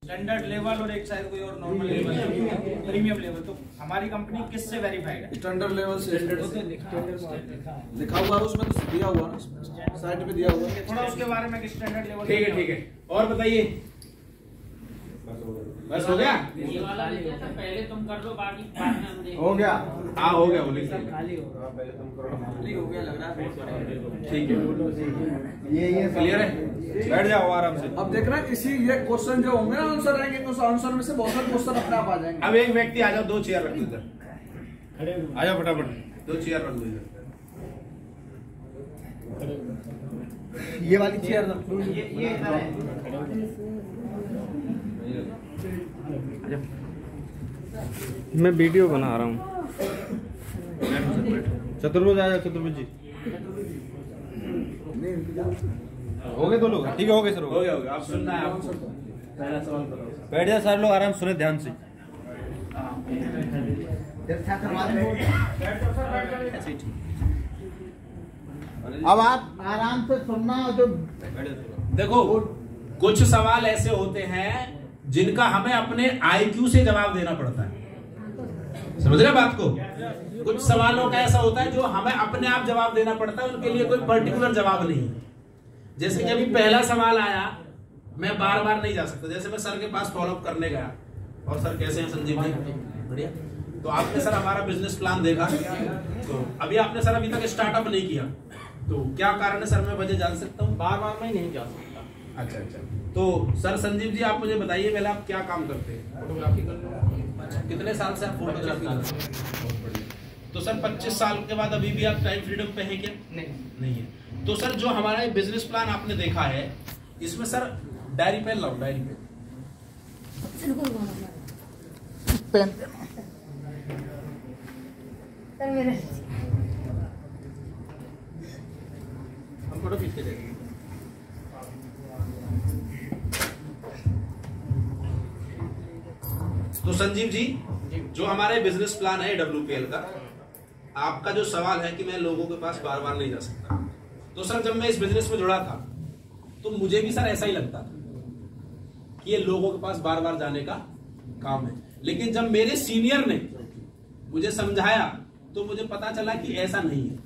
Standard level और एक शायद कोई और नॉर्मल लेवल, प्रीमियम लेवल। तो हमारी कंपनी किससे वेरीफाइड है? स्टैंडर्ड लेवल से लिखा हुआ है उसमें, तो दिया हुआ ना साइड पे दिया हुआ है। थोड़ा उसके बारे में स्टैंडर्ड लेवल। ठीक है। और बताइए, बस हो गया? ये वाला पहले तुम कर लो, बाकी बाद में हम देखेंगे। हो गया? हाँ हो गया, बोलिए। खाली हो गया लग रहा है। ठीक है, ये क्लियर है? बैठ जाओ आराम से। अब देख रहे हैं इसी ये क्वेश्चन जो होंगे ना आंसर आएंगे, तो उस आंसर में से बहुत सारे क्वेश्चन अपने आप आ जाएंगे। अब एक व्यक्ति आ जाओ, 2 चेयर रख दो इधर, आ जाओ फटाफट, 2 चेयर रख दो इधर। ये वाली चेयर रखो, ये इधर है। मैं वीडियो बना रहा हूँ। चतुर्भुज आ जाओ, चतुर्भुज जी। हो गए 2 लोग? ठीक है, हो गए सर, हो गया। आप सुनना है आपको। पहला सवाल करो। बैठ जाओ सारे लोग, आराम सुने ध्यान से। अब आप आराम से सुनना। जो देखो, कुछ सवाल ऐसे होते हैं जिनका हमें अपने IQ से जवाब देना पड़ता है, समझ रहे बात को? कुछ सवालों का ऐसा होता है जो हमें अपने आप जवाब देना पड़ता है, उनके लिए कोई पर्टिकुलर जवाब नहीं है। जैसे कि अभी पहला सवाल आया, मैं बार बार नहीं जा सकता। जैसे मैं सर के पास फॉलोअप करने गया, और सर कैसे हैं संजीव भाई? बढ़िया। तो आपने सर हमारा बिजनेस प्लान देखा, तो अभी आपने सर अभी तक स्टार्टअप नहीं किया, तो क्या कारण है सर? मैं वजह जान सकता हूँ? बार बार मैं नहीं जा सकता। अच्छा। तो सर संजीव जी, आप मुझे बताइए पहले, आप क्या काम करते हैं? फोटोग्राफी कर लो। अच्छा, कितने साल से आप फोटोग्राफी कर रहे हैं? तो सर 25 साल के बाद अभी भी आप टाइम फ्रीडम पे हैं क्या? नहीं है। तो सर जो हमारा बिजनेस प्लान आपने देखा है, इसमें सर डायरी पेन लाओ, डायरी पेन। हम फोटो खींच के देंगे। तो संजीव जी, जो हमारे बिजनेस प्लान है WPL का, आपका जो सवाल है कि मैं लोगों के पास बार बार नहीं जा सकता, तो सर जब मैं इस बिजनेस में जुड़ा था तो मुझे भी सर ऐसा ही लगता था कि ये लोगों के पास बार बार जाने का काम है। लेकिन जब मेरे सीनियर ने मुझे समझाया तो मुझे पता चला कि ऐसा नहीं है।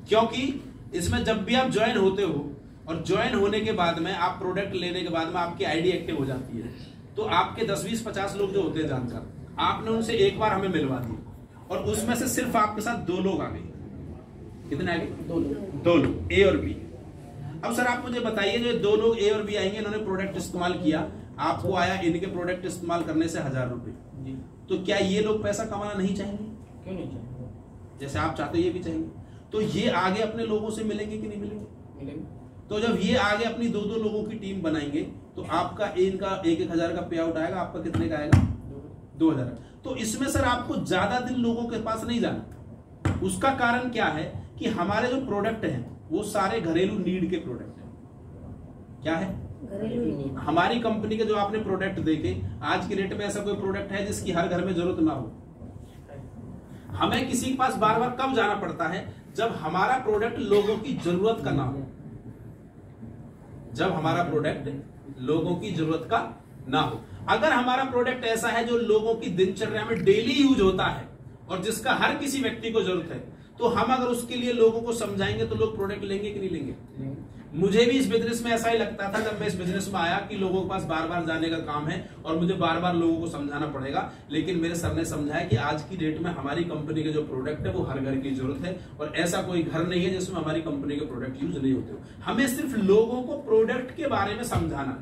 क्योंकि इसमें जब भी आप ज्वाइन होते हो, और ज्वाइन होने के बाद में आप प्रोडक्ट लेने के बाद में आपकी ID एक्टिव हो जाती है, तो आपके 10, 20, 50 लोग जो होते हैं जानकार, आपने उनसे एक बार हमें मिलवा दी, और उसमें से सिर्फ आपके साथ 2 लोग आ गए। कितने आ गए? 2 लोग, A और B। अब सर आप मुझे बताइए, जो 2 लोग A और B आएंगे, इन्होंने प्रोडक्ट इस्तेमाल किया, आपको आया इनके प्रोडक्ट इस्तेमाल करने से 1000 रुपए, तो क्या ये लोग पैसा कमाना नहीं चाहेंगे? क्यों नहीं चाहिए? जैसे आप चाहते हो ये भी चाहेंगे, तो ये आगे अपने लोगों से मिलेंगे कि नहीं मिलेंगे? तो जब ये आगे अपनी 2-2 लोगों की टीम बनाएंगे, तो आपका इनका 1-1 हजार का पे आउट आएगा, आपका कितने का आएगा? 2000। तो इसमें सर आपको ज्यादा दिन लोगों के पास नहीं जाना। उसका कारण क्या है कि हमारे जो प्रोडक्ट हैं वो सारे घरेलू नीड के प्रोडक्ट हैं। क्या है? हमारी कंपनी के जो आपने प्रोडक्ट देखे, आज की डेट में ऐसा कोई प्रोडक्ट है जिसकी हर घर में जरूरत ना हो? हमें किसी के पास बार बार कब जाना पड़ता है? जब हमारा प्रोडक्ट लोगों की जरूरत का ना हो। जब हमारा प्रोडक्ट लोगों की जरूरत का ना हो। अगर हमारा प्रोडक्ट ऐसा है जो लोगों की दिनचर्या में डेली यूज होता है और जिसका हर किसी व्यक्ति को जरूरत है, तो हम अगर उसके लिए लोगों को समझाएंगे तो लोग प्रोडक्ट लेंगे कि नहीं लेंगे? मुझे भी इस बिजनेस में ऐसा ही लगता था जब मैं इस बिजनेस में आया कि लोगों के पास बार बार जाने का काम है और मुझे बार बार लोगों को समझाना पड़ेगा। लेकिन मेरे सर ने समझाया कि आज की डेट में हमारी कंपनी के जो प्रोडक्ट है वो हर घर की जरूरत है, और ऐसा कोई घर नहीं है जिसमें हमारी कंपनी के प्रोडक्ट यूज नहीं होते। हमें सिर्फ लोगों को प्रोडक्ट के बारे में समझाना,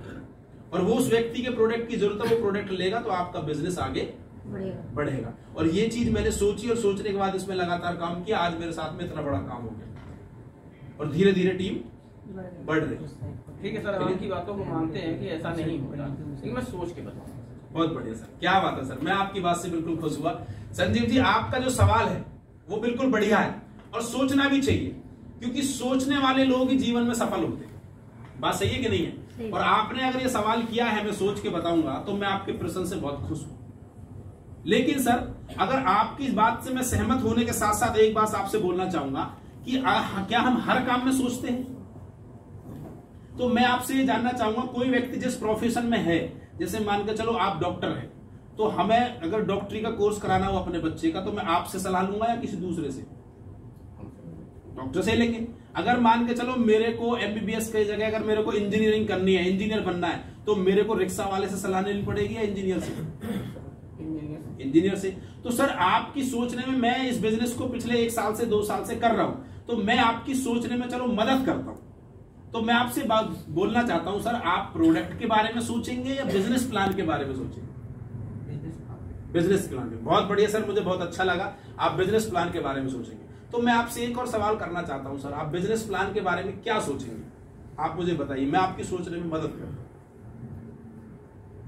और वो उस व्यक्ति के प्रोडक्ट की जरूरत है, वो प्रोडक्ट लेगा तो आपका बिजनेस आगे बढ़ेगा। और ये चीज मैंने सोची, और सोचने के बाद इसमें लगातार काम किया। आज मेरे साथ में इतना बड़ा काम हो गया और धीरे धीरे टीम बढ़ रही। ठीक है सर, आपकी बातों को मानते हैं कि ऐसा नहीं होगा, लेकिन मैं सोच के बताऊंगा। बहुत बढ़िया सर, क्या बात है सर, मैं आपकी बात से बिल्कुल खुश हुआ। संजीव जी, आपका जो सवाल है वो बिल्कुल बढ़िया है, और सोचना भी चाहिए, क्योंकि सोचने वाले लोग ही जीवन में सफल होते हैं। बात सही है कि नहीं है? और आपने अगर ये सवाल किया है, मैं सोच के बताऊंगा, तो मैं आपके प्रश्न से बहुत खुश हूं। लेकिन सर, अगर आपकी इस बात से मैं सहमत होने के साथ साथ एक बात आपसे बोलना चाहूंगा कि क्या हम हर काम में सोचते हैं? तो मैं आपसे ये जानना चाहूंगा, कोई व्यक्ति जिस प्रोफेशन में है, जैसे मान के चलो आप डॉक्टर हैं, तो हमें अगर डॉक्टरी का कोर्स कराना हो अपने बच्चे का, तो मैं आपसे सलाह लूंगा या किसी दूसरे से? डॉक्टर से लेंगे। अगर मान के चलो मेरे को एमबीबीएस की जगह अगर मेरे को इंजीनियरिंग करनी है, इंजीनियर बनना है, तो मेरे को रिक्शा वाले से सलाह लेनी पड़ेगी या इंजीनियर से? इंजीनियर से। तो सर आपकी सोचने में, मैं इस बिजनेस को पिछले 1 साल से 2 साल से कर रहा हूं, तो मैं आपकी सोचने में चलो मदद करता हूं। तो मैं आपसे बात बोलना चाहता हूं सर, आप प्रोडक्ट के बारे में सोचेंगे या बिजनेस प्लान के बारे में सोचेंगे? बिजनेस प्लान के। बहुत बढ़िया सर, मुझे बहुत अच्छा लगा आप बिजनेस प्लान के बारे में सोचेंगे। तो मैं आपसे एक और सवाल करना चाहता हूं सर, आप बिजनेस प्लान के बारे में क्या सोचेंगे? आप मुझे बताइए, मैं आपकी सोचने में मदद करूं।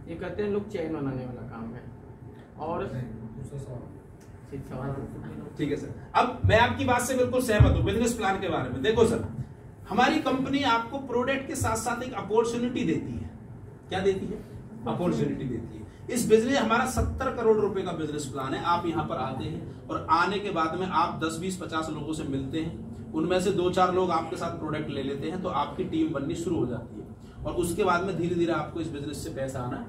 ये कहते हैं लोग चैन बनाने वाला काम है और ठीक है सर, अब मैं आपकी बात से बिल्कुल सहमत हूं बिजनेस प्लान के बारे में। देखो सर, हमारी कंपनी आपको प्रोडक्ट के साथ साथ एक अपॉर्चुनिटी देती है। क्या देती है? अपॉर्चुनिटी देती है। इस बिजनेस, हमारा 70 करोड़ रुपए का बिजनेस प्लान है। आप यहाँ पर आते हैं और आने के बाद में आप 10, 20, 50 लोगों से मिलते हैं, उनमें से 2-4 लोग आपके साथ प्रोडक्ट ले लेते हैं, तो आपकी टीम बननी शुरू हो जाती है और उसके बाद में धीरे धीरे आपको इस बिजनेस से पैसा आना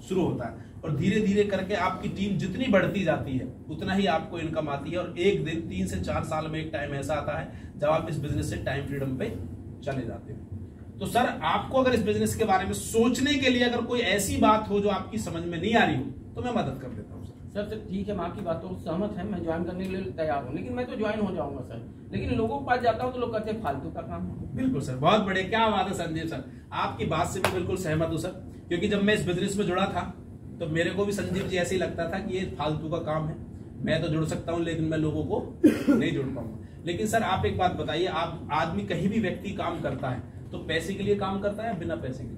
शुरू होता है और धीरे धीरे करके आपकी टीम जितनी बढ़ती जाती है उतना ही आपको इनकम आती है। और एक दिन 3 से 4 साल में एक टाइम ऐसा आता है जब आप इस बिजनेस से टाइम फ्रीडम पे चले जाते हैं। तो सर आपको अगर इस बिजनेस के बारे में सोचने के लिए अगर कोई ऐसी बात हो जो आपकी समझ में नहीं आ रही हो, तो मैं मदद कर देता हूँ सर। सर ठीक है, मैं आपकी बातों से सहमत है, मैं ज्वाइन करने के लिए तैयार हूँ, लेकिन मैं तो ज्वाइन हो जाऊंगा सर। लेकिन लोगों के पास जाता हूँ तो लोग कहते हैं फालतू का काम है। बिल्कुल सर, बहुत बढ़िया, क्या बात है संजीव सर, आपकी बात से मैं बिल्कुल सहमत हूँ सर। क्योंकि जब मैं इस बिजनेस में जुड़ा था तो मेरे को भी संजीव जी ऐसे ही लगता था कि ये फालतू का काम है, मैं तो जुड़ सकता हूँ लेकिन मैं लोगों को नहीं जुड़ पाऊंगा। लेकिन सर आप एक बात बताइए, आप आदमी कहीं भी व्यक्ति काम करता है तो पैसे के लिए काम करता है बिना पैसे के?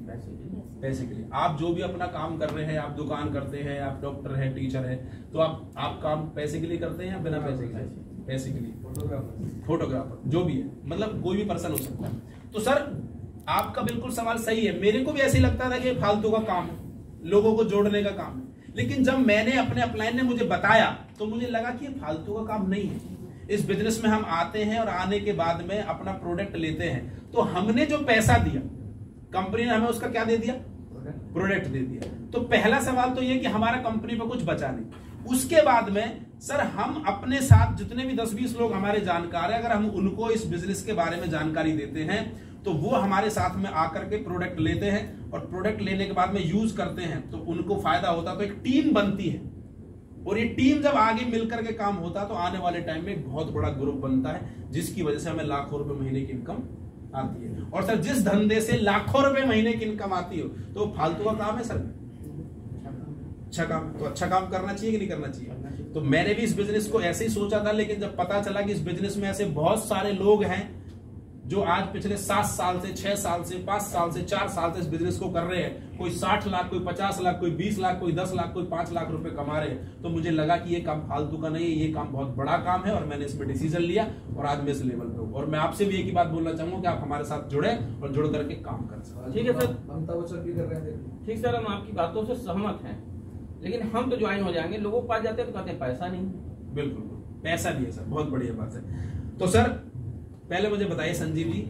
पैसे के लिए। आप जो भी अपना काम कर रहे हैं, आप दुकान करते हैं, आप डॉक्टर है, टीचर है, तो आप काम पैसे के लिए करते हैं या बिना पैसे के? पैसे के लिए। फोटोग्राफर जो भी है, मतलब कोई भी पर्सन हो सकता है। तो सर आपका बिल्कुल सवाल सही है, मेरे को भी ऐसे ही लगता था कि ये फालतू का काम है, लोगों को जोड़ने का काम है। लेकिन जब मैंने अपने अपलाइन ने मुझे बताया तो मुझे लगा कि ये फालतू का काम नहीं है। इस बिजनेस में हम आते हैं और आने के बाद में अपना प्रोडक्ट लेते हैं, तो हमने जो पैसा दिया कंपनी ने हमें उसका क्या दे दिया? प्रोडक्ट दे दिया। तो पहला सवाल तो ये कि हमारा कंपनी पर कुछ बचा नहीं। उसके बाद में सर हम अपने साथ जितने भी 10-20 लोग हमारे जानकार है, अगर हम उनको इस बिजनेस के बारे में जानकारी देते हैं तो वो हमारे साथ में आकर के प्रोडक्ट लेते हैं और प्रोडक्ट लेने के बाद में यूज करते हैं तो उनको फायदा होता है। तो एक टीम बनती है और ये टीम जब आगे मिलकर के काम होता है तो आने वाले टाइम में एक बहुत बड़ा ग्रुप बनता है, जिसकी वजह से हमें लाखों रुपए महीने की इनकम आती है। और सर जिस धंधे से लाखों रुपए महीने की इनकम आती हो तो फालतू का काम है सर? अच्छा काम। तो अच्छा काम करना चाहिए कि नहीं करना चाहिए? तो मैंने भी इस बिजनेस को ऐसे ही सोचा था, लेकिन जब पता चला कि इस बिजनेस में ऐसे बहुत सारे लोग हैं जो आज पिछले 7 साल से, 6 साल से, 5 साल से, 4 साल से इस बिजनेस को कर रहे हैं, कोई 60 लाख, कोई 50 लाख, कोई 20 लाख, कोई 10 लाख, कोई 5 लाख रुपए कमा रहे हैं, तो मुझे लगा कि ये काम फालतू का नहीं है, ये काम बहुत बड़ा काम है और मैंने इस पर डिसीजन लिया और आज मैं इस लेवल पे हूँ। और मैं आपसे भी एक ही बात बोलना चाहूंगा कि आप हमारे साथ जुड़े और जुड़ करके काम कर सकते। ठीक है सर, ममता बच्चन भी कर रहे हैं। ठीक सर, हम आपकी बातों से सहमत हैं, लेकिन हम तो ज्वाइन हो जाएंगे, लोगों के पास जाते हैं तो कहते हैं पैसा नहीं। बिल्कुल पैसा नहीं है सर, बहुत बढ़िया बात है। तो सर पहले मुझे बताइए संजीव जी,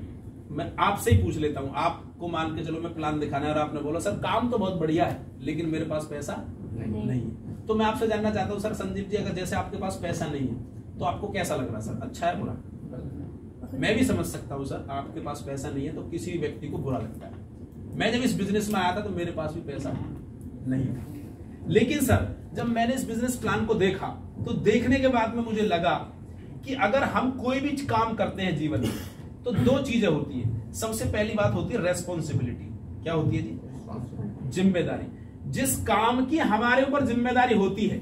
मैं आपसे ही पूछ लेता हूं, आपको मान के चलो मैं प्लान दिखाना है और आपने बोला सर काम तो बहुत बढ़िया है लेकिन मेरे पास पैसा नहीं है, तो मैं आपसे जानना चाहता हूं सर संजीव जी, अगर जैसे आपके पास पैसा नहीं है तो आपको कैसा लग रहा है सर? अच्छा है, बुरा? मैं भी समझ सकता हूं सर, आपके पास पैसा नहीं है तो किसी भी व्यक्ति को बुरा लगता है। मैं जब इस बिजनेस में आया था तो मेरे पास भी पैसा नहीं था, लेकिन सर जब मैंने इस बिजनेस प्लान को देखा तो देखने के बाद में मुझे लगा कि अगर हम कोई भी काम करते हैं जीवन में तो 2 चीजें होती है। सबसे पहली बात होती है रेस्पॉन्सिबिलिटी। क्या होती है जी? जिम्मेदारी। जिस काम की हमारे ऊपर जिम्मेदारी होती है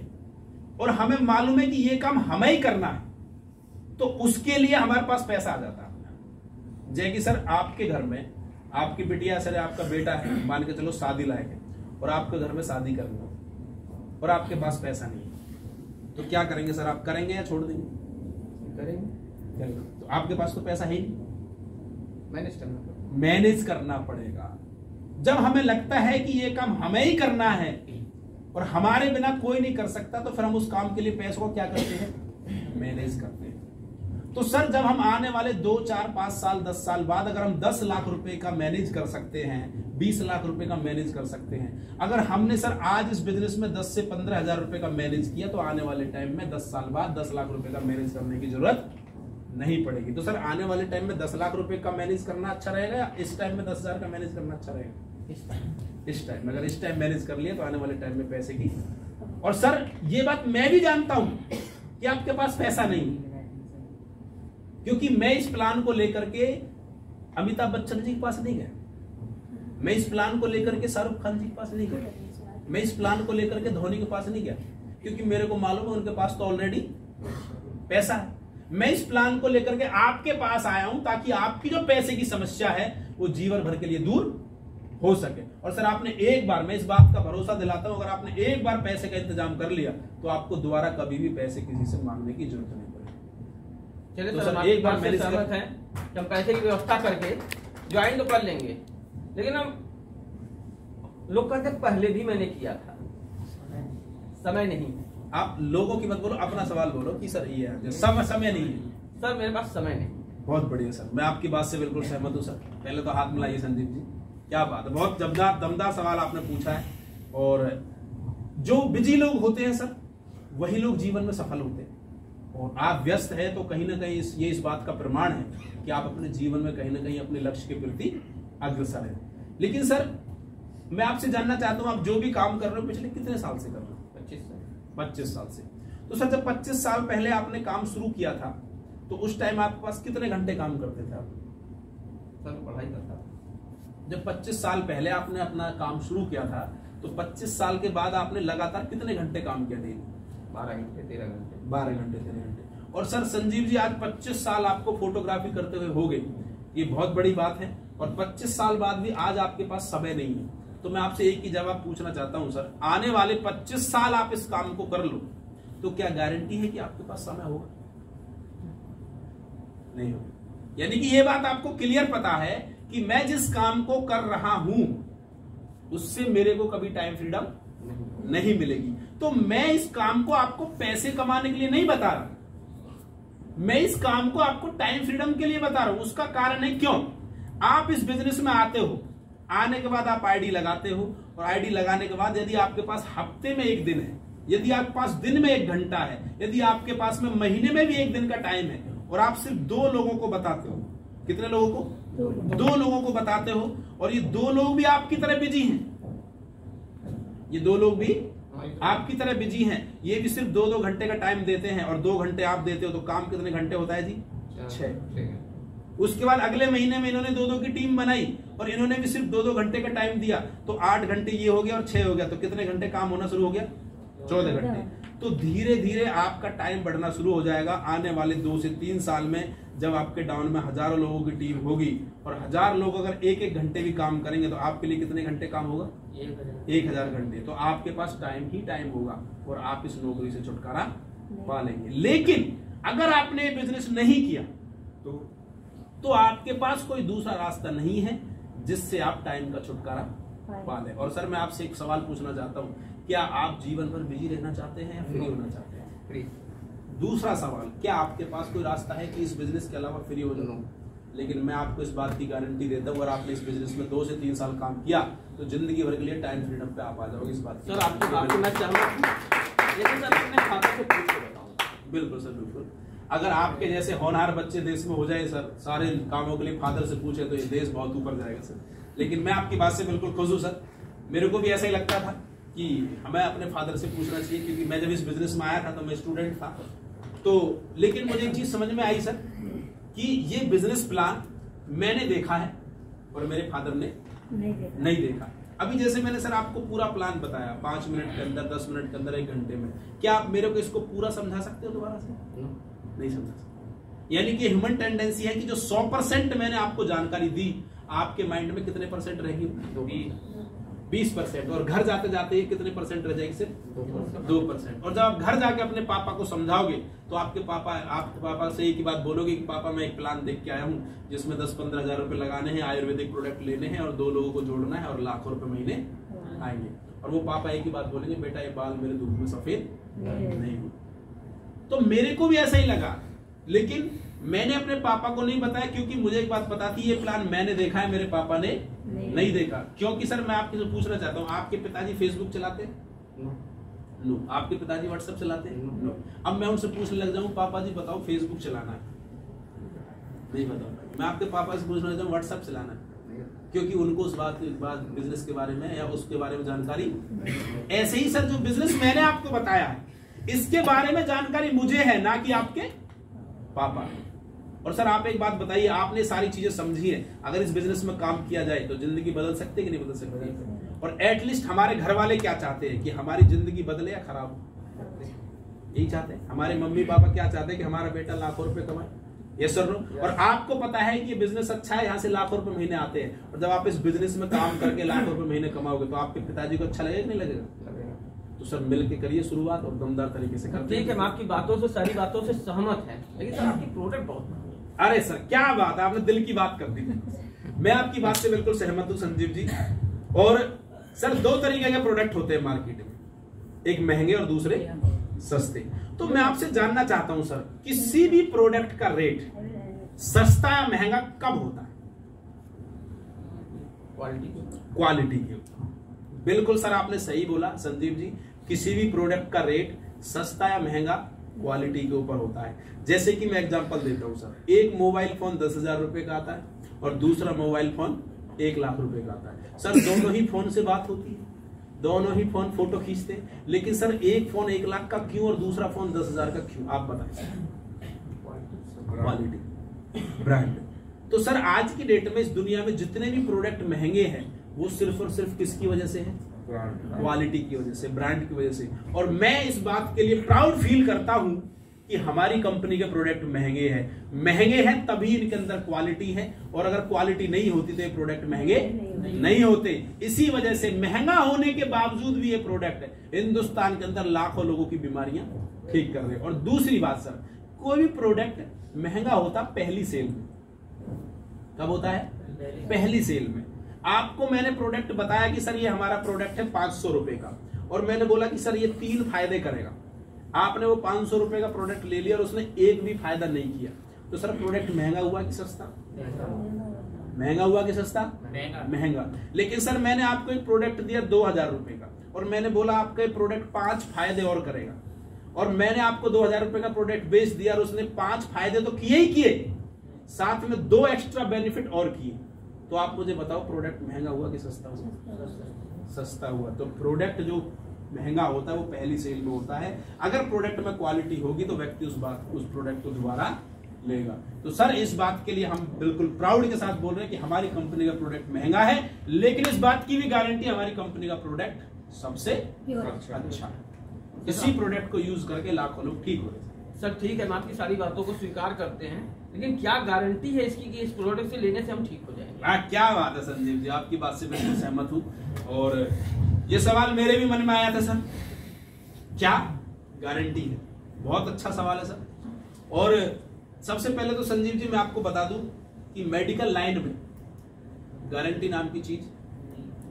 और हमें मालूम है कि ये काम हमें ही करना है तो उसके लिए हमारे पास पैसा आ जाता है। जय कि सर आपके घर में आपकी बिटिया, सर आपका बेटा है, मान के चलो शादी लायक है और आपके घर में शादी करनी हो और आपके पास पैसा नहीं है तो क्या करेंगे सर? आप करेंगे या छोड़ देंगे? करेंगे। तो आपके पास तो पैसा है ही नहीं, मैनेज करना पड़ेगा। जब हमें लगता है कि ये काम हमें ही करना है और हमारे बिना कोई नहीं कर सकता तो फिर हम उस काम के लिए पैसों को क्या करते हैं? मैनेज करते हैं। तो सर जब हम आने वाले 2, 4, 5 साल 10 साल बाद अगर हम 10 लाख रुपए का मैनेज कर सकते हैं, 20 लाख रुपए का मैनेज कर सकते हैं, अगर हमने सर आज इस बिजनेस में 10 से 15 हजार रुपए का मैनेज किया तो आने वाले टाइम में 10 साल बाद 10 लाख रुपए का मैनेज करने की जरूरत नहीं पड़ेगी। तो सर आने वाले टाइम में 10 लाख रुपए का मैनेज करना अच्छा रहेगा या इस टाइम में 10,000 का मैनेज करना अच्छा रहेगा? इस टाइम अगर इस टाइम मैनेज कर लिया तो आने वाले टाइम में पैसे की। और सर ये बात मैं भी जानता हूं कि आपके पास पैसा नहीं है, क्योंकि मैं इस प्लान को लेकर के अमिताभ बच्चन जी के पास नहीं गया, मैं इस प्लान को लेकर के शाहरुख खान जी के पास नहीं गया, मैं इस प्लान को लेकर के धोनी के पास नहीं गया, क्योंकि मेरे को मालूम है उनके पास तो ऑलरेडी पैसा है। मैं इस प्लान को लेकर के आपके पास आया हूं ताकि आपकी जो पैसे की समस्या है वो जीवन भर के लिए दूर हो सके। और सर आपने एक बार, मैं इस बात का भरोसा दिलाता हूं, अगर आपने एक बार पैसे का इंतजाम कर लिया तो आपको दोबारा कभी भी पैसे किसी से मांगने की जरूरत नहीं पड़ेगी। चलिए तो सर, एक बार मेरे सहमत हैं कि हम पैसे की व्यवस्था करके ज्वाइन तो कर लेंगे, लेकिन हम लोग कहते पहले भी मैंने किया था, समय नहीं। आप लोगों की मत बोलो, अपना सवाल बोलो कि सर ये है समय नहीं है। सर मेरे पास समय नहीं। बहुत बढ़िया सर, मैं आपकी बात से बिल्कुल सहमत हूँ सर। पहले तो हाथ मिलाइए संजीव जी, क्या बात है, बहुत दमदार सवाल आपने पूछा है। और जो बिजी लोग होते हैं सर वही लोग जीवन में सफल होते हैं, और आप व्यस्त हैं तो कहीं ना कहीं ये इस बात का प्रमाण है कि आप अपने जीवन में कहीं ना कहीं अपने लक्ष्य के प्रति अग्रसर हैं। लेकिन सर मैं आपसे जानना चाहता हूं, आप जो भी काम कर रहे हो पिछले कितने साल से कर रहे हो? 25 साल से। तो सर जब 25 साल पहले आपने काम शुरू किया था तो उस टाइम आपके पास कितने घंटे काम करते थे आप? सर पढ़ाई करता था। जब 25 साल पहले आपने अपना काम शुरू किया था तो 25 साल के बाद आपने लगातार कितने घंटे काम किया डेली? 12 घंटे 13 घंटे। 12 घंटे 13 घंटे। और सर संजीव जी आज 25 साल आपको फोटोग्राफी करते हुए हो गए, ये बहुत बड़ी बात है। और 25 साल बाद भी आज आपके पास समय नहीं है, तो मैं आपसे एक ही जवाब पूछना चाहता हूं सर, आने वाले 25 साल आप इस काम को कर लो तो क्या गारंटी है कि आपके पास समय होगा? नहीं होगा। यानी कि ये बात आपको क्लियर पता है कि मैं जिस काम को कर रहा हूं उससे मेरे को कभी टाइम फ्रीडम नहीं मिलेगी। तो मैं इस काम को आपको पैसे कमाने के लिए नहीं बता रहा, मैं इस काम को आपको टाइम फ्रीडम के लिए बता रहा हूं। उसका कारण है क्यों? आप इस बिजनेस में आते हो, आने के बाद आप आईडी लगाते हो, और आईडी लगाने के बाद यदि आपके पास हफ्ते में 1 दिन है, यदि आपके पास दिन में 1 घंटा है, यदि आपके पास में महीने में भी 1 दिन का टाइम है, और आप सिर्फ 2 लोगों को बताते हो, कितने लोगों को? 2 लोगों को बताते हो, और ये 2 लोग भी आपकी तरह बिजी हैं, ये 2 लोग भी आपकी तरह बिजी हैं, ये भी सिर्फ 2-2 घंटे का टाइम देते हैं, और 2 घंटे आप देते हो, तो काम कितने घंटे होता है जी? 6। उसके बाद अगले महीने में इन्होंने 2-2 की टीम बनाई और इन्होंने भी सिर्फ 2-2 घंटे का टाइम दिया, तो 8 घंटे ये हो गया और 6 हो गया, तो कितने घंटे काम होना शुरू हो गया? 14 घंटे। तो धीरे धीरे आपका टाइम बढ़ना शुरू हो जाएगा। आने वाले 2 से 3 साल में जब आपके टाउन में हजारों लोगों की टीम होगी और 1000 लोग अगर 1-1 घंटे भी काम करेंगे तो आपके लिए कितने घंटे काम होगा? 1000 घंटे। तो आपके पास टाइम ही टाइम होगा और आप इस नौकरी से छुटकारा पा लेंगे। लेकिन अगर आपने बिजनेस नहीं किया तो आपके पास कोई दूसरा रास्ता नहीं है जिससे आप टाइम का छुटकारा पा लें। और सर मैं आपसे एक सवाल पूछना चाहता हूं, क्या आप जीवन भर बिजी रहना चाहते हैं या फ्री होना चाहते हैं? फ्री। दूसरा सवाल, क्या आपके पास कोई रास्ता है कि इस बिजनेस के अलावा फ्री हो जाओ? लेकिन मैं आपको इस बात की गारंटी देता हूँ, अगर आपने इस बिजनेस में 2 से 3 साल काम किया तो जिंदगी भर के लिए टाइम फ्रीडम पे आप आ जाओगे। इस बात सर आपकी बात मैं सहमत हूं, लेकिन सर अपने खाते से पूछ के बताऊं। बिल्कुल सर, बिल्कुल। अगर आपके जैसे होनहार बच्चे देश में हो जाए सर, सारे कामों के लिए फादर से पूछे, तो ये देश बहुत ऊपर जाएगा सर। लेकिन मैं आपकी बात से बिल्कुल खुश हूँ सर। मेरे को भी ऐसा ही लगता था कि हमें अपने फादर से पूछना चाहिए, क्योंकि मैं जब इस बिजनेस में आया था तो मैं स्टूडेंट था। तो लेकिन मुझे एक चीज समझ में आई सर कि ये बिजनेस प्लान मैंने देखा है और मेरे फादर ने नहीं देखा। अभी जैसे मैंने सर आपको पूरा प्लान बताया 5 मिनट के अंदर, 10 मिनट के अंदर, 1 घंटे में, क्या आप मेरे को इसको पूरा समझा सकते हो दोबारा से? नहीं समझा सकते। यानी कि ह्यूमन टेंडेंसी है कि जो 100% मैंने आपको जानकारी दी, आपके माइंड में कितने परसेंट रहेगी? 20%। और घर जाते जाते ये कितने परसेंट रह जाएगी? सिर्फ 2%। और जब आप घर जाके अपने पापा को समझाओगे तो आपके पापा से एक ही बात बोलोगे कि पापा मैं एक प्लान देख के आया हूँ जिसमें 10-15 हजार रुपए लगाने हैं, आयुर्वेदिक प्रोडक्ट लेने हैं और 2 लोगों को जोड़ना है और लाखों रुपए महीने आएंगे। और वो पापा एक ही बात बोलेंगे, बेटा ये बाल मेरे दूध में सफेद नहीं हो। तो मेरे को भी ऐसा ही लगा, लेकिन मैंने अपने पापा को नहीं बताया, क्योंकि मुझे एक बात पता थी, ये प्लान मैंने देखा है, मेरे पापा ने नहीं देखा। क्योंकि सर मैं आपसे पूछना चाहता हूँ, आपके पिताजी फेसबुक चलाते हैं? नो। आपके पिताजी व्हाट्सएप चलाते हैं? नो। अब मैं उनसे पूछने लग जाऊं, पापा जी बताओ फेसबुक चलाना है? नहीं बताओ। मैं आपके पापा से पूछने लग जाऊं व्हाट्सएप चलाना है, क्योंकि उनको उस बात बिजनेस के बारे में या उसके बारे में जानकारी। ऐसे ही सर जो बिजनेस मैंने आपको बताया है, इसके बारे में जानकारी मुझे है, ना कि आपके पापा। और सर आप एक बात बताइए, आपने सारी चीजें समझी है, अगर इस बिजनेस में काम किया जाए तो जिंदगी बदल सकती है कि नहीं बदल सकती? और एटलीस्ट हमारे घर वाले क्या चाहते हैं कि हमारी जिंदगी बदले या खराब हो? यही चाहते हैं। हमारे मम्मी पापा क्या चाहते हैं कि हमारा बेटा लाखों रुपए कमाए। Yes sir no. और आपको पता है कि ये बिजनेस अच्छा है, यहाँ से लाखों रुपए महीने आते हैं, और जब आप इस बिजनेस में काम करके लाखों रुपए महीने कमाओगे तो आपके पिताजी को अच्छा लगेगा कि नहीं लगेगा? तो सर मिल के करिए शुरुआत और दमदार तरीके से करते हैं। ठीक है, मैं आपकी बातों से, सारी बातों से सहमत है, लेकिन सर आपकी प्रोडक्ट बहुत। अरे सर क्या बात है, आपने दिल की बात कर दी। मैं आपकी बात से बिल्कुल सहमत हूं संजीव जी। और सर दो तरीके के प्रोडक्ट होते हैं मार्केट में, एक महंगे और दूसरे सस्ते। तो मैं आपसे जानना चाहता हूं सर, किसी भी प्रोडक्ट का रेट सस्ता या महंगा कब होता है? क्वालिटी के ऊपर। बिल्कुल सर आपने सही बोला संजीव जी, किसी भी प्रोडक्ट का रेट सस्ता या महंगा क्वालिटी के ऊपर होता है। जैसे कि मैं एग्जांपल देता हूं सर, एक मोबाइल फोन 10,000 रुपए का आता है और दूसरा मोबाइल फोन 1 लाख रुपए का आता है। सर दोनों ही फोन से बात होती है, दोनों ही फोन फोटो खींचते हैं, लेकिन सर एक फोन 1 लाख का क्यों और दूसरा फोन 10,000 का क्यों? आप बताएं। Quality, brand. तो सर आज की डेट में इस दुनिया में जितने भी प्रोडक्ट महंगे हैं वो सिर्फ और सिर्फ किसकी वजह से है? क्वालिटी की वजह से, ब्रांड की वजह से। और मैं इस बात के लिए प्राउड फील करता हूं कि हमारी कंपनी के प्रोडक्ट महंगे हैं तभी इनके अंदर क्वालिटी है, और अगर क्वालिटी नहीं होती तो ये प्रोडक्ट महंगे नहीं होते। इसी वजह से महंगा होने के बावजूद भी ये प्रोडक्ट हिंदुस्तान के अंदर लाखों लोगों की बीमारियां ठीक कर रहे हैं। और दूसरी बात सर, कोई भी प्रोडक्ट महंगा होता पहली सेल में। कब होता है? पहली सेल में। आपको मैंने प्रोडक्ट बताया कि सर ये हमारा प्रोडक्ट है 500 रुपए का, और मैंने बोला कि सर ये 3 फायदे करेगा। आपने वो 500 रुपए का प्रोडक्ट ले लिया और उसने एक भी फायदा नहीं किया, तो सर प्रोडक्ट महंगा हुआ कि सस्ता? महंगा हुआ कि सस्ता? महंगा। लेकिन सर मैंने आपको एक प्रोडक्ट दिया 2,000 रुपए का, और मैंने बोला आपका प्रोडक्ट 5 फायदे और करेगा, और मैंने आपको 2,000 रुपए का प्रोडक्ट बेच दिया और उसने 5 फायदे तो किए ही किए, साथ में 2 एक्स्ट्रा बेनिफिट और किए। तो आप मुझे बताओ प्रोडक्ट महंगा हुआ कि सस्ता हुआ? सस्ता हुआ। तो प्रोडक्ट जो महंगा होता है वो पहली सेल में होता है। अगर प्रोडक्ट में क्वालिटी होगी तो व्यक्ति उस प्रोडक्ट को दोबारा लेगा। तो सर इस बात के लिए हम बिल्कुल प्राउड के साथ बोल रहे हैं कि हमारी कंपनी का प्रोडक्ट महंगा है, लेकिन इस बात की भी गारंटी हमारी कंपनी का प्रोडक्ट सबसे अच्छा है। इसी प्रोडक्ट को यूज करके लाखों लोग ठीक हो रहे हैं। सर ठीक है, हम आपकी सारी बातों को स्वीकार करते हैं, लेकिन क्या गारंटी है इसकी कि इस प्रोडक्ट से लेने से हम ठीक हो जाएंगे? क्या बात है संजीव जी, आपकी बात से बिल्कुल सहमत हूं। और ये सवाल मेरे भी मन में आया था सर, क्या गारंटी है? बहुत अच्छा सवाल है सर। और सबसे पहले तो संजीव जी मैं आपको बता दूं कि मेडिकल लाइन में गारंटी नाम की चीज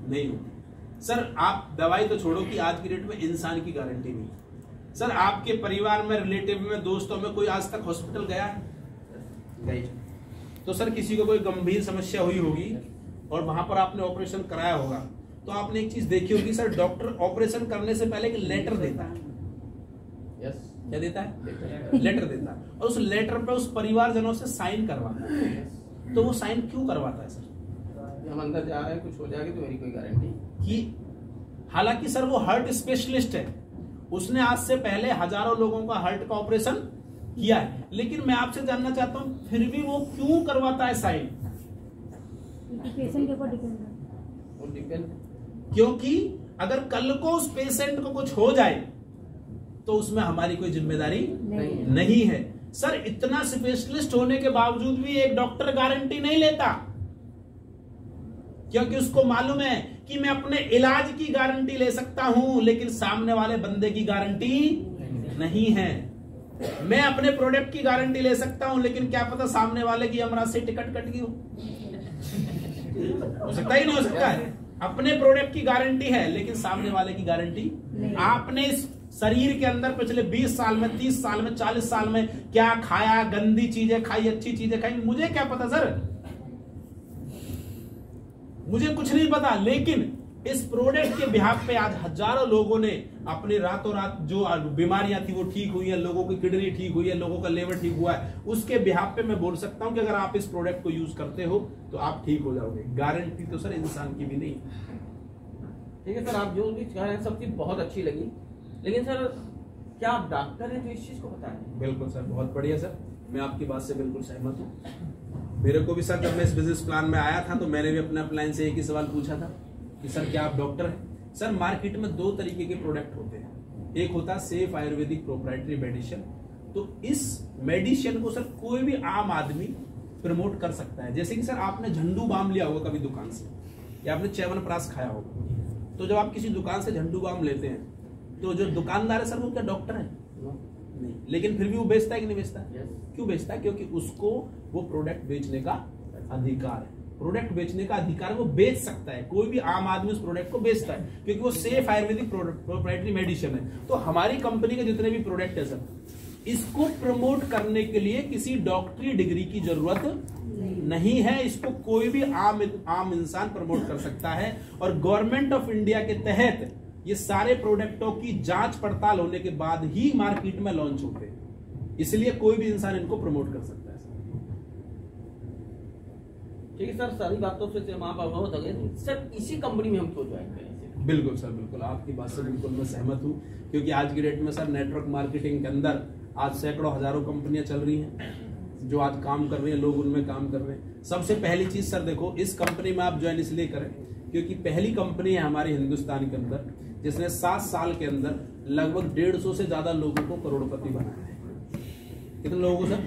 नहीं होती। सर आप दवाई तो छोड़ो कि आज की डेट में इंसान की गारंटी नहीं है। सर आपके परिवार में, रिलेटिव में, दोस्तों में कोई आज तक हॉस्पिटल गया है? गई। तो सर किसी को कोई गंभीर समस्या हुई होगी और वहां पर आपने ऑपरेशन कराया होगा, तो आपने एक चीज देखी होगी सर, डॉक्टर ऑपरेशन करने से पहले एक लेटर देता है। यस। क्या देता है? लेटर देता है, और उस लेटर पे उस परिवारजनों से साइन करवाता है। तो वो साइन क्यों करवाता है सर? हम अंदर जा रहे हैं, कुछ हो जाएगा तो मेरी कोई गारंटी कि हालांकि सर वो हार्ट स्पेशलिस्ट है, उसने आज से पहले हजारों लोगों का हार्ट का ऑपरेशन किया है, लेकिन मैं आपसे जानना चाहता हूं फिर भी वो क्यों करवाता है साइन? पेशेंट के ऊपर डिपेंड। क्योंकि अगर कल को उस पेशेंट को कुछ हो जाए तो उसमें हमारी कोई जिम्मेदारी नहीं है। सर इतना स्पेशलिस्ट होने के बावजूद भी एक डॉक्टर गारंटी नहीं लेता, क्योंकि उसको मालूम है कि मैं अपने इलाज की गारंटी ले सकता हूं, लेकिन सामने वाले बंदे की गारंटी नहीं है। मैं अपने प्रोडक्ट की गारंटी ले सकता हूं, लेकिन क्या पता सामने वाले की अमराज से टिकट कट गई हो सकता ही नहीं हो सकता है। अपने प्रोडक्ट की गारंटी है, लेकिन सामने वाले की गारंटी। आपने इस शरीर के अंदर पिछले 20 साल में, 30 साल में, 40 साल में क्या खाया, गंदी चीजें खाई, अच्छी चीजें खाई, मुझे क्या पता सर, मुझे कुछ नहीं पता। लेकिन इस प्रोडक्ट के बिहाफ पे आज हजारों लोगों ने अपने रातों रात जो बीमारियां थी वो ठीक हुई है, लोगों की किडनी ठीक हुई है, लोगों का लेवर ठीक हुआ है। उसके बिहाफ पे मैं बोल सकता हूं कि अगर आप इस प्रोडक्ट को यूज करते हो तो आप ठीक हो जाओगे। गारंटी तो सर इंसान की भी नहीं। ठीक है सर, आप जो भी कह रहे हैं सब चीज बहुत अच्छी लगी, लेकिन सर क्या आप डॉक्टर हैं जो इस चीज को बताएं? बिल्कुल सर, बहुत बढ़िया सर, मैं आपकी बात से बिल्कुल सहमत हूँ। मेरे को भी सर जब मैं इस बिजनेस प्लान में आया था तो मैंने भी अपने अपलाइन से एक ही सवाल पूछा था कि सर क्या आप डॉक्टर हैं? सर मार्केट में 2 तरीके के प्रोडक्ट होते हैं, एक होता है सेफ आयुर्वेदिक प्रोप्राइटरी मेडिसिन। तो इस मेडिसिन को सर कोई भी आम आदमी प्रमोट कर सकता है। जैसे कि सर आपने झंडू बाम लिया होगा कभी दुकान से, या आपने च्यवनप्राश खाया होगा, तो जब आप किसी दुकान से झंडू बाम लेते हैं तो जो दुकानदार है सर वो क्या डॉक्टर है? नहीं, लेकिन फिर भी वो बेचता है कि नहीं बेचता? क्यों बेचता है? क्योंकि उसको वो प्रोडक्ट बेचने का अधिकार है। प्रोडक्ट बेचने का अधिकार, वो बेच सकता है, कोई भी आम आदमी उस प्रोडक्ट को बेचता है क्योंकि वो सेफ आयुर्वेदिक प्रोप्राइटरी मेडिसिन है। तो हमारी कंपनी के जितने भी प्रोडक्ट है सर, इसको प्रमोट करने के लिए किसी डॉक्टरी डिग्री की जरूरत नहीं है। इसको कोई भी आम इंसान प्रमोट कर सकता है। और गवर्नमेंट ऑफ इंडिया के तहत ये सारे प्रोडक्टों की जांच पड़ताल होने के बाद ही मार्केट में लॉन्च होते हैं, इसलिए कोई भी इंसान इनको प्रमोट कर सकता है। ठीक है सर, सारी बातों से हम आप अवगत हो गए। सर इसी कंपनी में हम क्यों ज्वाइन करें? बिल्कुल सर, बिल्कुल आपकी बात से बिल्कुल मैं सहमत हूं, क्योंकि आज की डेट में सर नेटवर्क मार्केटिंग के अंदर आज सैकड़ों हजारों कंपनियां चल रही हैं जो आज काम कर रही हैं, लोग उनमें काम कर रहे हैं। सबसे पहली चीज सर देखो, इस कंपनी में आप ज्वाइन इसलिए करें क्योंकि पहली कंपनी है हमारे हिंदुस्तान के अंदर जिसने 7 साल के अंदर लगभग 150 से ज्यादा लोगों को करोड़पति बनाया है। कितने लोगों को सर?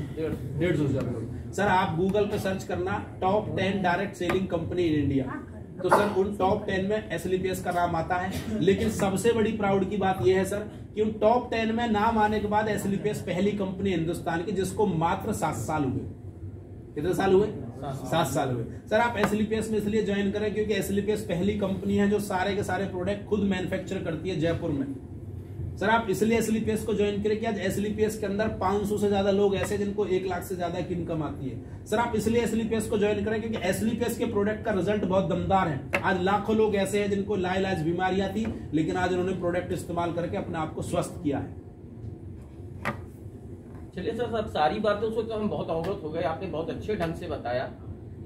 150 से ज्यादा लोग। सर आप गूगल पे सर्च करना top 10 direct selling company in India, तो सर उन टॉप 10 में एसएलपीएस का नाम आता है। लेकिन सबसे बड़ी प्राउड की बात यह है सर कि उन टॉप 10 में नाम आने के बाद एसएलपीएस पहली कंपनी हिंदुस्तान की जिसको मात्र 7 साल हुए। कितने साल हुए? 7 साल हुए। सर आप एसएलपीएस में इसलिए ज्वाइन करें क्योंकि एसएलपीएस पहली कंपनी है जो सारे के सारे प्रोडक्ट खुद मैन्युफैक्चर करती है जयपुर में। सर आप इसलिए एसएलपीएस को ज्वाइन करें कि आज एसएलपीएस के अंदर 500 से ज्यादा लोग ऐसे जिनको 1 लाख से ज्यादा की इनकम आती है। सर आप इसलिए एसएलपीएस को ज्वाइन करें क्योंकि एसएलपीएस के प्रोडक्ट का रिजल्ट बहुत दमदार है। आज लाखों लोग ऐसे हैं जिनको लाइलाज बीमारियां थी, लेकिन आज उन्होंने प्रोडक्ट इस्तेमाल करके अपने आप को स्वस्थ किया है। चलिए सर, सारी बातों से तो हम बहुत अवगत हो गए, आपने बहुत अच्छे ढंग से बताया,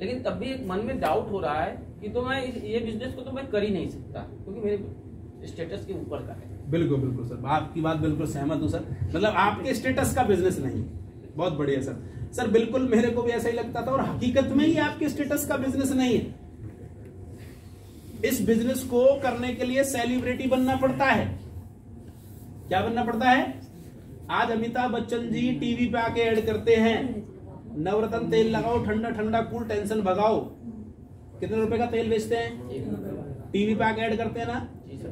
लेकिन तब भी एक मन में डाउट हो रहा है कि तो मैं ये बिजनेस को तो मैं कर ही नहीं सकता क्योंकि मेरे स्टेटस के ऊपर का है। बिल्कुल बिल्कुल सर, आपकी बात बिल्कुल सहमत हूँ सर। मतलब आपके स्टेटस का बिजनेस नहीं। बहुत बढ़िया सर। सर बिल्कुल मेरे को भी ऐसा ही लगता था और हकीकत में ही आपके स्टेटस का बिजनेस नहीं है। इस बिजनेस को करने के लिए सेलिब्रिटी बनना पड़ता है। क्या बनना पड़ता है? आज अमिताभ बच्चन जी टीवी पे आके ऐड करते हैं, नवरत्न तेल लगाओ, ठंडा ठंडा कूल, टेंशन भगाओ। कितने रुपए का तेल बेचते हैं? टीवी पे आके ऐड करते हैं ना।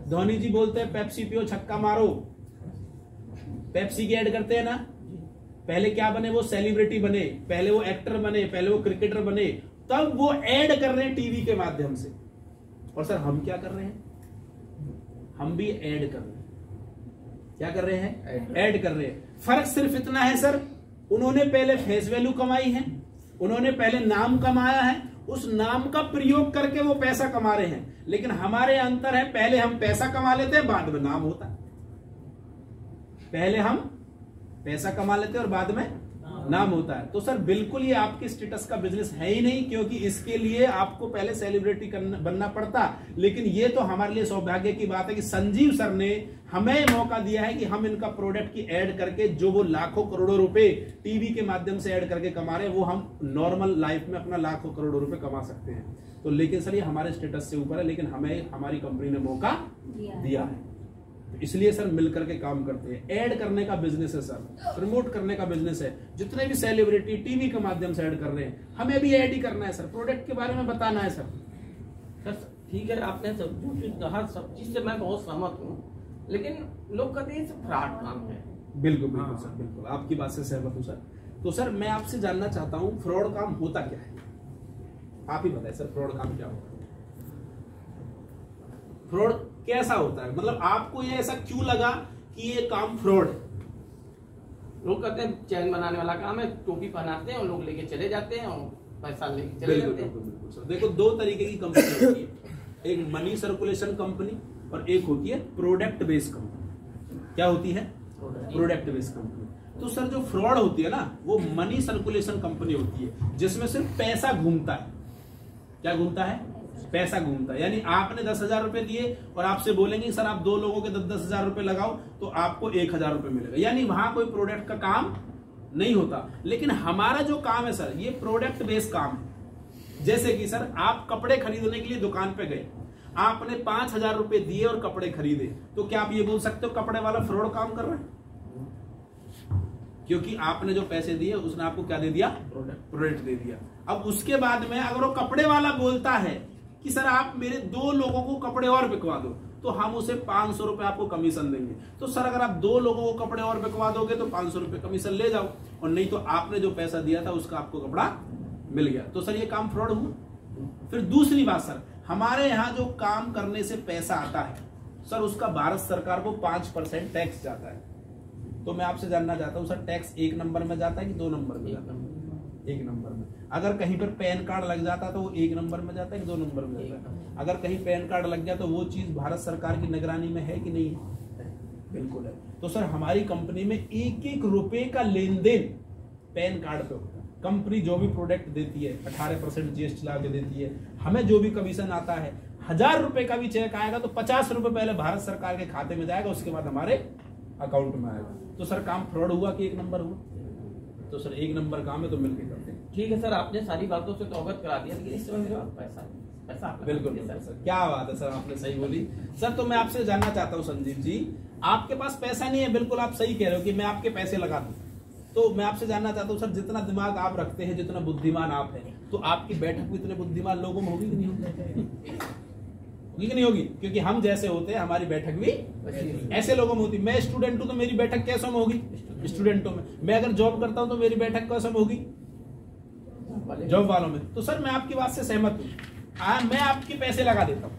धोनी जी बोलते हैं पेप्सी पियो छक्का मारो, पेप्सी की ऐड करते हैं ना। पहले क्या बने? वो सेलिब्रिटी बने, पहले वो एक्टर बने, पहले वो क्रिकेटर बने, तब वो ऐड कर रहे हैं टीवी के माध्यम से। और सर हम क्या कर रहे हैं? हम भी ऐड कर रहे हैं। क्या कर रहे हैं? ऐड कर रहे हैं। फर्क सिर्फ इतना है सर, उन्होंने पहले फेस वैल्यू कमाई है, उन्होंने पहले नाम कमाया है, उस नाम का प्रयोग करके वो पैसा कमा रहे हैं। लेकिन हमारे अंतर है, पहले हम पैसा कमा लेते हैं, बाद में नाम होता है। पहले हम पैसा कमा लेते हैं और बाद में नाम होता है। तो सर बिल्कुल ये आपके स्टेटस का बिजनेस है ही नहीं, क्योंकि इसके लिए आपको पहले सेलिब्रिटी बनना पड़ता। लेकिन ये तो हमारे लिए सौभाग्य की बात है कि संजीव सर ने हमें मौका दिया है कि हम इनका प्रोडक्ट की ऐड करके जो वो लाखों करोड़ों रुपए टीवी के माध्यम से ऐड करके कमा रहे हैं, वो हम नॉर्मल लाइफ में अपना लाखों करोड़ों रुपए कमा सकते हैं। तो लेकिन सर ये हमारे स्टेटस से ऊपर है, लेकिन हमें हमारी कंपनी ने मौका दिया है, इसलिए सर मिलकर के काम करते हैं। ऐड करने का बिजनेस है सर, प्रमोट करने का बिजनेस है। जितने भी सेलिब्रिटी टीवी के माध्यम से ऐड कर रहे हैं, हमें भी ऐड ही करना है सर, प्रोडक्ट के बारे में बताना है सर। सर ठीक है, आपने सब जो चीज कहा सब चीज से मैं बहुत सहमत हूँ, लेकिन लोग कहते हैं फ्रॉड काम है। बिल्कुल बिल्कुल सर, बिल्कुल आपकी बात से सहमत हूँ सर। तो सर मैं आपसे जानना चाहता हूँ फ्रॉड काम होता क्या है? आप ही बताएं सर, फ्रॉड काम क्या होता है? फ्रॉड कैसा होता है? मतलब आपको ये ऐसा क्यों लगा कि ये काम फ्रॉड है। लोग कहते हैं चैन बनाने वाला काम है, टोपी पहनाते हैं और लोग लेके चले जाते हैं और पैसा लेके चले जाते हैं। बिल्कुल सर। देखो दो तरीके की कंपनी होती है, एक मनी सर्कुलेशन कंपनी और एक होती है प्रोडक्ट बेस्ड कंपनी। क्या होती है? Product based company. तो सर जो फ्रॉड होती है ना वो मनी सर्कुलेशन कंपनी होती है, जिसमें सिर्फ पैसा घूमता है। क्या घूमता है? पैसा घूमता है। यानी आपने 10,000 रुपए दिए और आपसे बोलेंगे सर आप 2 लोगों के 10,000 रुपए लगाओ तो आपको 1,000 रुपए मिलेगा। यानी वहां कोई प्रोडक्ट का काम नहीं होता। लेकिन हमारा जो काम है सर ये प्रोडक्ट बेस्ड काम है। जैसे कि सर आप कपड़े खरीदने के लिए दुकान पे गए, आपने 5,000 रुपए दिए और कपड़े खरीदे, तो क्या आप ये बोल सकते हो कपड़े वाला फ्रॉड काम कर रहा है? क्योंकि आपने जो पैसे दिए उसने आपको क्या दे दिया? प्रोडक्ट दे दिया। अब उसके बाद में अगर वो कपड़े वाला बोलता है कि सर आप मेरे 2 लोगों को कपड़े और बिकवा दो, तो हम उसे 500 रुपए आपको कमीशन देंगे। तो सर अगर आप 2 लोगों को कपड़े और बिकवा दोगे तो 500 रुपए कमीशन ले जाओ, और नहीं तो आपने जो पैसा दिया था उसका आपको कपड़ा मिल गया। तो सर ये काम फ्रॉड हुआ। फिर दूसरी बात सर, हमारे यहाँ जो काम करने से पैसा आता है सर उसका भारत सरकार को 5% टैक्स जाता है। तो मैं आपसे जानना चाहता हूँ सर टैक्स 1 नंबर में जाता है कि 2 नंबर में जाता है? 1 नंबर में। अगर कहीं पर पैन कार्ड लग जाता तो वो 1 नंबर में जाता है कि 2 नंबर में जाता है? अगर कहीं पैन कार्ड लग गया तो वो चीज भारत सरकार की निगरानी में है कि नहीं है? बिल्कुल है। तो सर हमारी कंपनी में 1-1 रुपए का लेन देन पैन कार्ड पे होता है। कंपनी जो भी प्रोडक्ट देती है 18% जीएसटी लगा के देती है, हमें जो भी कमीशन आता है 1,000 रुपए का भी चेक आएगा तो 50 रुपए पहले भारत सरकार के खाते में जाएगा, उसके बाद हमारे अकाउंट में आएगा। तो सर काम फ्रॉड हुआ कि 1 नंबर हुआ? तो सर 1 नंबर काम है तो मिलकर करते हैं। ठीक है सर, आपने सारी बातों से तो अवगत करा दिया, लेकिन इस समय मेरे पास पैसा बिल्कुल सर, क्या बात है सर, आपने सही बोली। सर तो मैं आपसे जानना चाहता हूँ संजीव जी, आपके पास पैसा नहीं है, बिल्कुल आप सही कह रहे हो कि मैं आपके पैसे लगा दूं। तो मैं आपसे जानना चाहता हूँ सर, जितना दिमाग आप रखते हैं, जितना बुद्धिमान आप हैं, तो आपकी बैठक भी इतने बुद्धिमान लोगों में होगी कि नहीं होगी कि नहीं होगी? क्योंकि हम जैसे होते हैं हमारी बैठक भी ऐसे लोगों में होती। मैं स्टूडेंट हूं तो मेरी बैठक कैसे में होगी? स्टूडेंटों में। मैं अगर जॉब करता हूं तो मेरी बैठक कैसे में होगी? जॉब वालों में। तो सर मैं आपकी बात से सहमत हूं, मैं आपके पैसे लगा देता हूं,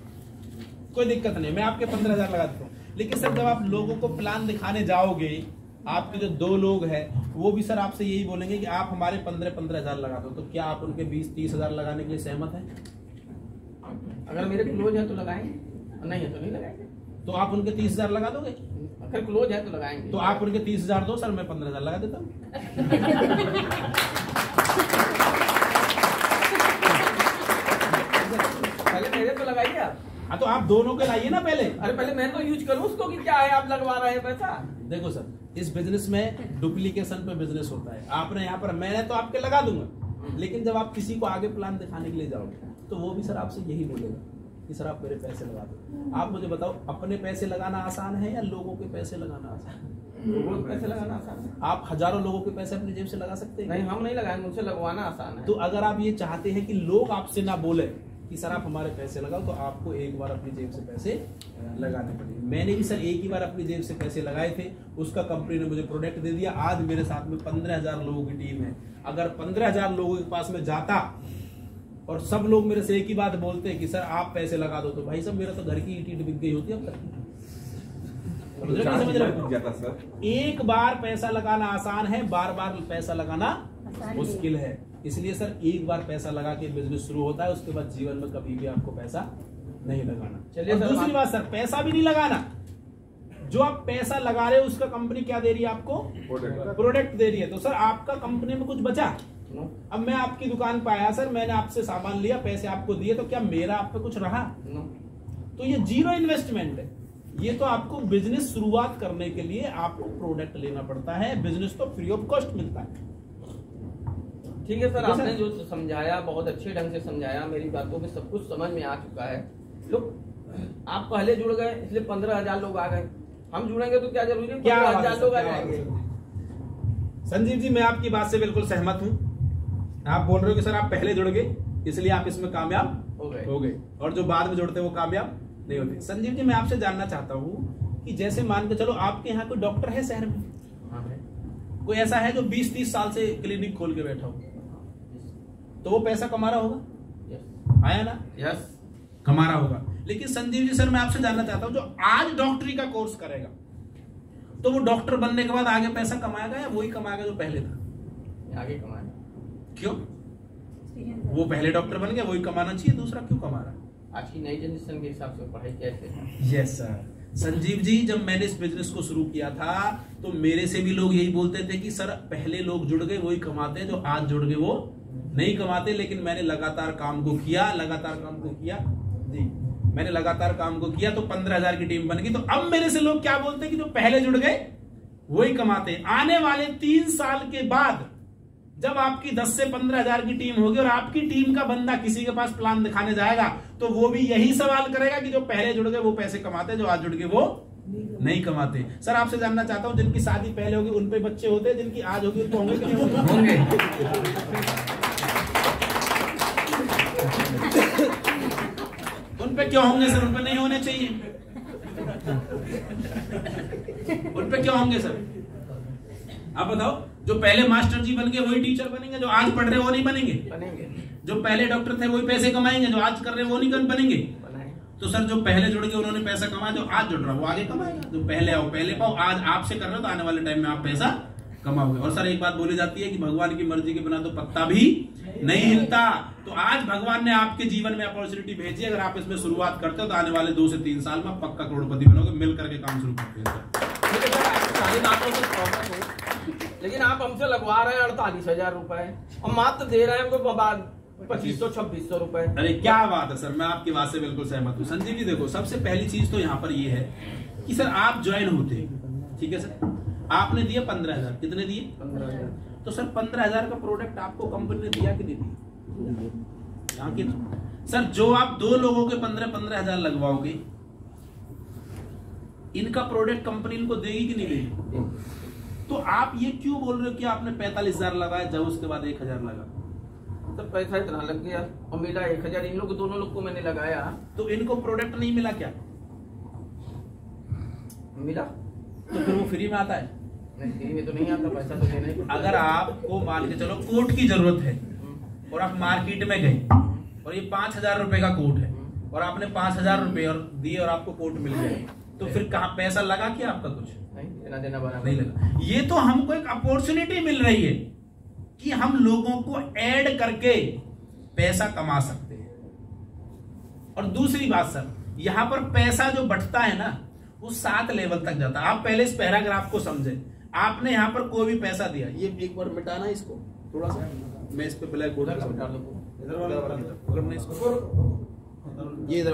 कोई दिक्कत नहीं, मैं आपके 15,000 लगा देता हूं। लेकिन सर जब आप लोगों को प्लान दिखाने जाओगे, आपके जो 2 लोग हैं वो भी सर आपसे यही बोलेंगे कि आप हमारे 15,000 लगा दो, तो क्या आप उनके 20-30,000 लगाने के लिए सहमत हैं? अगर मेरे क्लोज है तो लगाएंगे, नहीं है तो नहीं लगाएंगे। तो आप उनके 30,000 लगा दोगे? अगर क्लोज है तो लगाएंगे। तो आप उनके 30,000 दो, सर मैं 15,000 लगा देता हूँ। पहले मेरे तो लगाइए आप। हाँ तो आप दोनों के लाइए ना पहले। अरे पहले मैं तो यूज करूँ उसको कि क्या है आप लगवा रहे हैं पैसा। देखो सर, इस बिजनेस में डुप्लीकेशन पे बिजनेस होता है। आपने यहाँ पर, मैंने तो आपके लगा दूंगा, लेकिन जब आप किसी को आगे प्लान दिखाने के लिए जाओगे तो वो भी सर आपसे यही बोलेगा कि सर आप मेरे पैसे लगा दो। आप मुझे बताओ, अपने पैसे लगाना आसान है या लोगों के पैसे लगाना आसान है? लोगों के पैसे लगाना आसान है। आप हजारों लोगों के पैसे अपनी जेब से लगा सकते हैं? नहीं, हम नहीं लगाएंगे, उनसे लगवाना आसान है। तो अगर आप ये चाहते हैं कि लोग आपसे ना बोले कि सर आप हमारे पैसे लगाओ, तो आपको एक बार अपनी जेब से पैसे लगाने पड़ेंगे। मैंने भी सर एक ही बार अपनी जेब से पैसे लगाए थे, उसका कंपनी ने मुझे प्रोडक्ट दे दिया। आज मेरे साथ में 15,000 लोगों की टीम है। अगर 15,000 लोगों के पास में जाता और सब लोग मेरे से एक ही बात बोलते हैं कि सर आप पैसे लगा दो, तो भाई साहब मेरा तो घर की ईंट बिक गई होती है अब तक। समझ रहे? एक बार पैसा लगाना आसान है, बार बार पैसा लगाना मुश्किल है। इसलिए सर एक बार पैसा लगा के बिजनेस शुरू होता है, उसके बाद जीवन में कभी भी आपको पैसा नहीं लगाना। चलिए दूसरी बात सर, पैसा भी नहीं लगाना, जो आप पैसा लगा रहे हो उसका कंपनी क्या दे रही है आपको? प्रोडक्ट दे रही है। तो सर आपका कंपनी में कुछ बचा? अब मैं आपकी दुकान पे आया सर, मैंने आपसे सामान लिया, पैसे आपको दिए, तो क्या मेरा आप पे कुछ रहा? तो ये 0 इन्वेस्टमेंट है। ये तो आपको बिजनेस शुरुआत करने के लिए आपको प्रोडक्ट लेना पड़ता है, बिजनेस तो फ्री ऑफ कॉस्ट मिलता है। ठीक है सर, आपने जो समझाया बहुत अच्छे ढंग से समझाया, मेरी बातों में सब कुछ समझ में आ चुका है। लोग आप पहले जुड़ गए इसलिए 15,000 लोग आ गए, हम जुड़ेंगे तो क्या जरूरी है 15,000 लोग आ जाएंगे। संजीव जी मैं आपकी बात से बिल्कुल सहमत हूँ। आप बोल रहे हो कि सर आप पहले जुड़ गए इसलिए आप इसमें कामयाब हो गए, और जो बाद में जुड़ते वो कामयाब नहीं होते। संजीव जी मैं आपसे जानना चाहता हूँ कि जैसे मान के चलो आपके यहाँ कोई डॉक्टर है शहर में? हाँ है। कोई ऐसा है जो 20-30 साल से क्लिनिक खोल के बैठा हो, तो वो पैसा कमा रहा होगा? आया ना? यस, कमा रहा होगा। लेकिन संजीव जी सर मैं आपसे जानना चाहता हूँ, जो आज डॉक्टरी का कोर्स करेगा तो वो डॉक्टर बनने के बाद आगे पैसा कमाएगा या वही कमाएगा जो पहले था? आगे कमाएगा। क्यों? वो पहले डॉक्टर बन गया, वही कमाना चाहिए, दूसरा क्यों कमा रहा है? आज की नई जनरेशन के हिसाब से पढ़ाई कैसे है? Yes sir. संजीव जी, जब मैंने इस बिजनेस को शुरू किया था तो मेरे से भी लोग यही बोलते थे कि सर पहले लोग जुड़ गए वही कमाते हैं, जो आज जुड़ गए वो नहीं कमाते। लेकिन मैंने लगातार काम को किया जी, मैंने लगातार काम को किया तो 15,000 की टीम बन गई। तो अब मेरे से लोग क्या बोलते हैं कि जो पहले जुड़ गए वही कमाते हैं। आने वाले 3 साल के बाद जब आपकी 10 से 15,000 की टीम होगी और आपकी टीम का बंदा किसी के पास प्लान दिखाने जाएगा तो वो भी यही सवाल करेगा कि जो पहले जुड़ गए वो पैसे कमाते हैं, जो आज जुड़ गए वो नहीं कमाते। सर आपसे जानना चाहता हूं, जिनकी शादी पहले होगी उन पे बच्चे होते हैं, जिनकी आज होगी उनको होंगे कि नहीं होंगे? उन पे क्यों होंगे सर? उन पे नहीं होने चाहिए। उन पे क्यों होंगे सर? आप बताओ। जो पहले मास्टर जी बन गए वही टीचर बनेंगे, जो आज पढ़ रहे वो नहीं बनेंगे। जो पहले डॉक्टर थे वही पैसे कमाएंगे, जो आज कर रहे वो नहीं बनेंगे। तो सर जो पहले जुड़ गए उन्होंने पैसा कमाया, जो आज जुड़ रहा वो आगे कमाएगा। जो पहले आओ पहले पाओ, आज आपसे कर रहे हो तो आने वाले टाइम में आप पैसा कमाओगे। और सर एक बात बोली जाती है कि भगवान की मर्जी के बिना तो पत्ता भी नहीं हिलता। तो आज भगवान ने आपके जीवन में अपॉर्चुनिटी भेजी, अगर आप इसमें शुरुआत करते हो तो आने वाले 2 से 3 साल में पक्का करोड़पति बनोगे। मिल करके काम शुरू करते हैं। लेकिन आप हमसे लगवा रहे हैं 48,000 रुपए और मात्र दे रहे हैं हमको 2500-2600 रुपए। अरे क्या बात है सर, मैं आपकी बात से बिल्कुल सहमत हूँ। संजीव जी देखो, सबसे पहली चीज तो यहाँ पर ये है कि सर आप ज्वाइन होते, ठीक है सर, आपने दिया 15,000। कितने दिए? 15,000। तो सर 15,000 का प्रोडक्ट आपको कंपनी ने दिया कि नहीं दिया? यहाँ की सर जो आप 2 लोगों के 15,000 लगवाओगे, इनका प्रोडक्ट कंपनी इनको देगी कि नहीं देगी? तो आप ये क्यों बोल रहे हो कि आपने 45,000 लगाया जब उसके बाद 1,000 लगा? तो पैसा इतना लग गया और मिला 1,000। इन लोग दोनों लोग को मैंने लगाया तो इनको प्रोडक्ट नहीं मिला क्या? मिला। तो फिर वो फ्री में आता है? नहीं, फ्री में तो नहीं आता, पैसा तो देना ही। अगर आपको मान के चलो कोट की जरूरत है और आप मार्केट में गए और ये 5,000 रुपए का कोट है और आपने 5,000 रुपए और दिए और आपको कोट मिल गया, तो फिर कहाँ पैसा लगा क्या आपका? कुछ नहीं, देना बना नहीं लगा। ये तो हमको एक अपॉर्चुनिटी मिल रही है कि हम लोगों को ऐड करके पैसा कमा सकते हैं। और दूसरी बात सर, यहां पर पैसा जो बढ़ता है ना वो 7 लेवल तक जाता है। आप पहले इस पैराग्राफ को समझे। आपने यहां पर कोई भी पैसा दिया, ये एक बार मिटाना इसको थोड़ा सा, मैं इस पे ब्लैक बोर्ड मिटा दो। ये इधर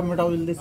मिटाओ जल्दी से।